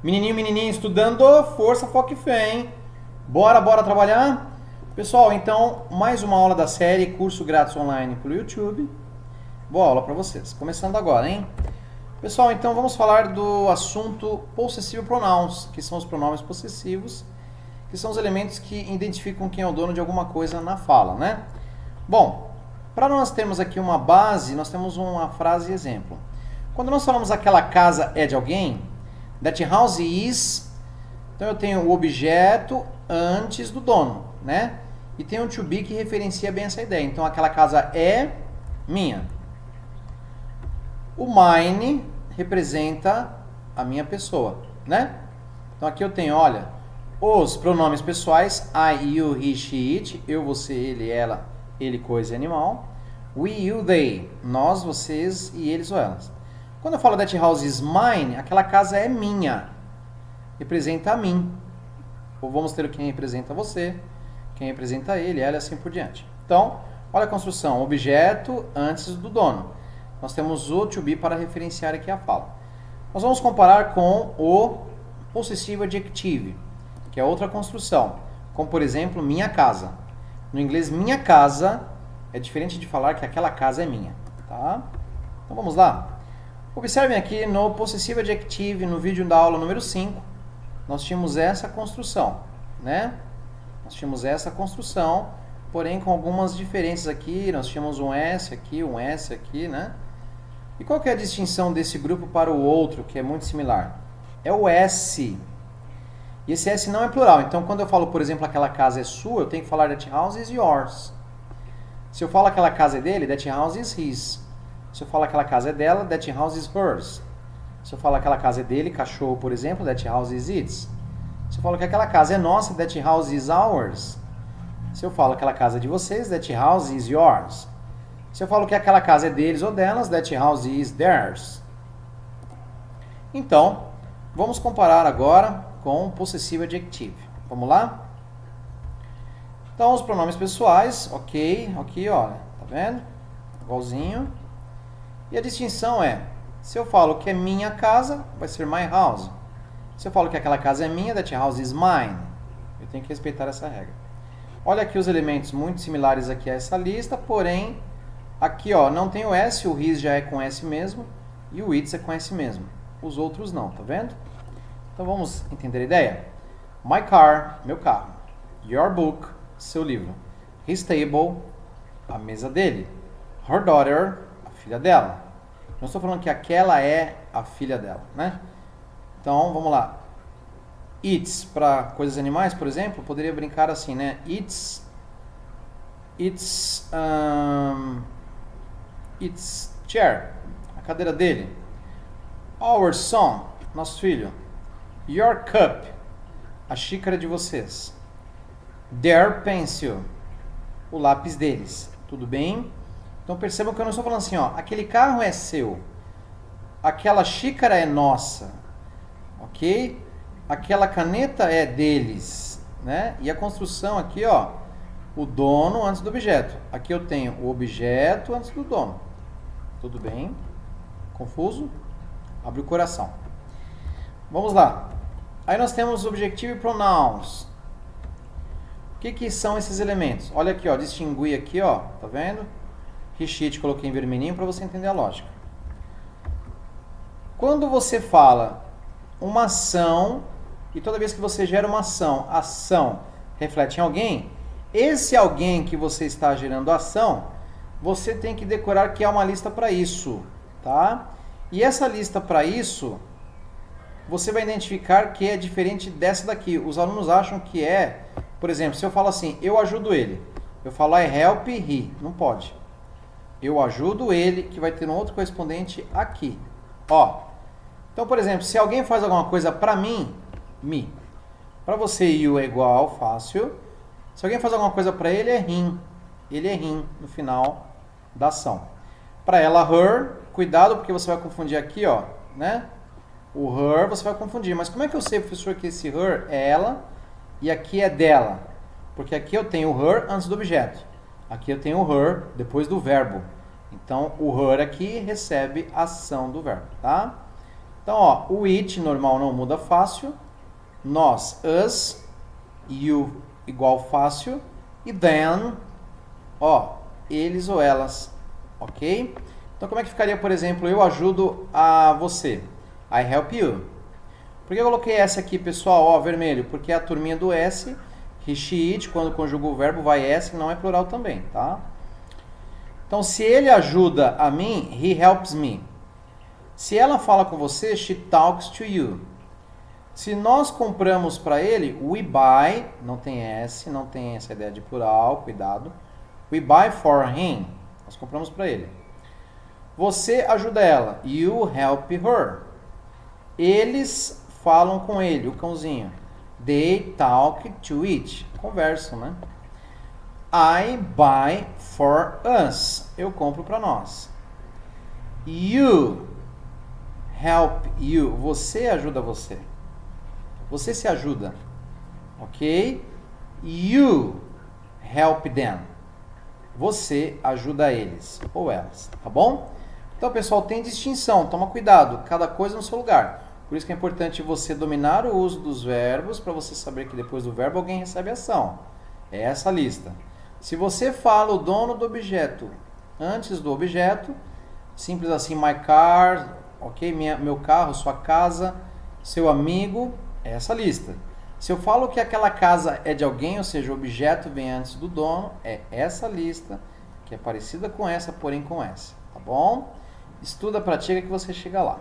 Menininho, menininha, estudando, força, foco e fé, hein? Bora trabalhar? Pessoal, então, mais uma aula da série Curso Grátis Online pelo YouTube. Boa aula para vocês. Começando agora, hein? Pessoal, então vamos falar do assunto possessive pronouns, que são os pronomes possessivos, que são os elementos que identificam quem é o dono de alguma coisa na fala, né? Bom, para nós termos aqui uma base, nós temos uma frase exemplo. Quando nós falamos aquela casa é de alguém, that house is, então eu tenho o objeto antes do dono, né? E tem um to be que referencia bem essa ideia. Então aquela casa é minha. O mine representa a minha pessoa, né? Então aqui eu tenho, olha, os pronomes pessoais I, you, he, she, it, eu, você, ele, ela, ele, coisa e animal. We, you, they, nós, vocês e eles ou elas. Quando eu falo that house is mine, aquela casa é minha. Representa a mim. Ou vamos ter quem representa você, quem representa ele, ela e assim por diante. Então, olha a construção. Objeto antes do dono. Nós temos o to be para referenciar aqui a fala. Nós vamos comparar com o possessivo adjective, que é outra construção. Como, por exemplo, minha casa. No inglês, minha casa é diferente de falar que aquela casa é minha. Tá? Então, vamos lá. Observem aqui no possessivo adjective, no vídeo da aula número 5, nós tínhamos essa construção, né? Nós tínhamos essa construção, porém com algumas diferenças aqui. Nós tínhamos um S aqui, né? E qual que é a distinção desse grupo para o outro, que é muito similar? É o S. E esse S não é plural. Então, quando eu falo, por exemplo, aquela casa é sua, eu tenho que falar that house is yours. Se eu falo aquela casa é dele, that house is his. Se eu falo aquela casa é dela, that house is hers. Se eu falo aquela casa é dele, cachorro, por exemplo, that house is its. Se eu falo que aquela casa é nossa, that house is ours. Se eu falo que aquela casa é de vocês, that house is yours. Se eu falo que aquela casa é deles ou delas, that house is theirs. Então, vamos comparar agora com o possessivo adjective. Vamos lá? Então, os pronomes pessoais, ok, aqui, olha, tá vendo? Igualzinho. E a distinção é, se eu falo que é minha casa, vai ser my house. Se eu falo que aquela casa é minha, that house is mine. Eu tenho que respeitar essa regra. Olha aqui os elementos muito similares aqui a essa lista, porém, aqui ó, não tem o S, o his já é com S mesmo, e o its é com S mesmo. Os outros não, tá vendo? Então vamos entender a ideia? My car, meu carro. Your book, seu livro. His table, a mesa dele. Her daughter, filha dela. Não estou falando que aquela é a filha dela, né? Então, vamos lá. It's, para coisas animais, por exemplo, poderia brincar assim, né? It's chair, a cadeira dele. Our son, nosso filho. Your cup, a xícara de vocês. Their pencil, o lápis deles. Tudo bem? Então percebam que eu não estou falando assim, ó, aquele carro é seu, aquela xícara é nossa, ok? Aquela caneta é deles, né? E a construção aqui, ó, o dono antes do objeto. Aqui eu tenho o objeto antes do dono. Tudo bem? Confuso? Abre o coração. Vamos lá. Aí nós temos objective pronouns. O que são esses elementos? Olha aqui, ó, distinguir aqui, ó, tá vendo? Sheet coloquei em vermelhinho para você entender a lógica. Quando você fala uma ação, e toda vez que você gera uma ação reflete em alguém, esse alguém que você está gerando a ação, você tem que decorar que há uma lista para isso, tá? E essa lista para isso, você vai identificar que é diferente dessa daqui. Os alunos acham que é, por exemplo, se eu falo assim, eu ajudo ele, eu falo I help he, não pode. Eu ajudo ele, que vai ter um outro correspondente aqui. Ó. Então, por exemplo, se alguém faz alguma coisa para mim, me. Para você, you é igual, fácil. Se alguém faz alguma coisa para ele, é him. Ele é him no final da ação. Para ela, her. Cuidado, porque você vai confundir aqui, ó, né? O her você vai confundir. Mas como é que eu sei, professor, que esse her é ela e aqui é dela? Porque aqui eu tenho o her antes do objeto. Aqui eu tenho o her depois do verbo. Então, o her aqui recebe a ação do verbo, tá? Então, ó, o it normal não muda fácil. Nós, us, you igual fácil. E then, ó, eles ou elas, ok? Então, como é que ficaria, por exemplo, eu ajudo a você? I help you. Por que eu coloquei S aqui, pessoal? Ó, vermelho, porque é a turminha do S. He, she, it, quando conjuga o verbo, vai S, não é plural também, tá? Então, se ele ajuda a mim, he helps me. Se ela fala com você, she talks to you. Se nós compramos para ele, we buy, não tem S, não tem essa ideia de plural, cuidado. We buy for him. Nós compramos para ele. Você ajuda ela. You help her. Eles falam com ele, o cãozinho. They talk to it. Conversam, né? I buy for us. Eu compro para nós. You help you. Você ajuda você. Você se ajuda. Ok? You help them. Você ajuda eles ou elas. Tá bom? Então, pessoal, tem distinção. Toma cuidado. Cada coisa no seu lugar. Por isso que é importante você dominar o uso dos verbos para você saber que depois do verbo alguém recebe ação. É essa a lista. Se você fala o dono do objeto antes do objeto, simples assim, my car, ok? Meu carro, sua casa, seu amigo, é essa lista. Se eu falo que aquela casa é de alguém, ou seja, o objeto vem antes do dono, é essa lista, que é parecida com essa, porém com essa, tá bom? Estuda, pratica que você chega lá.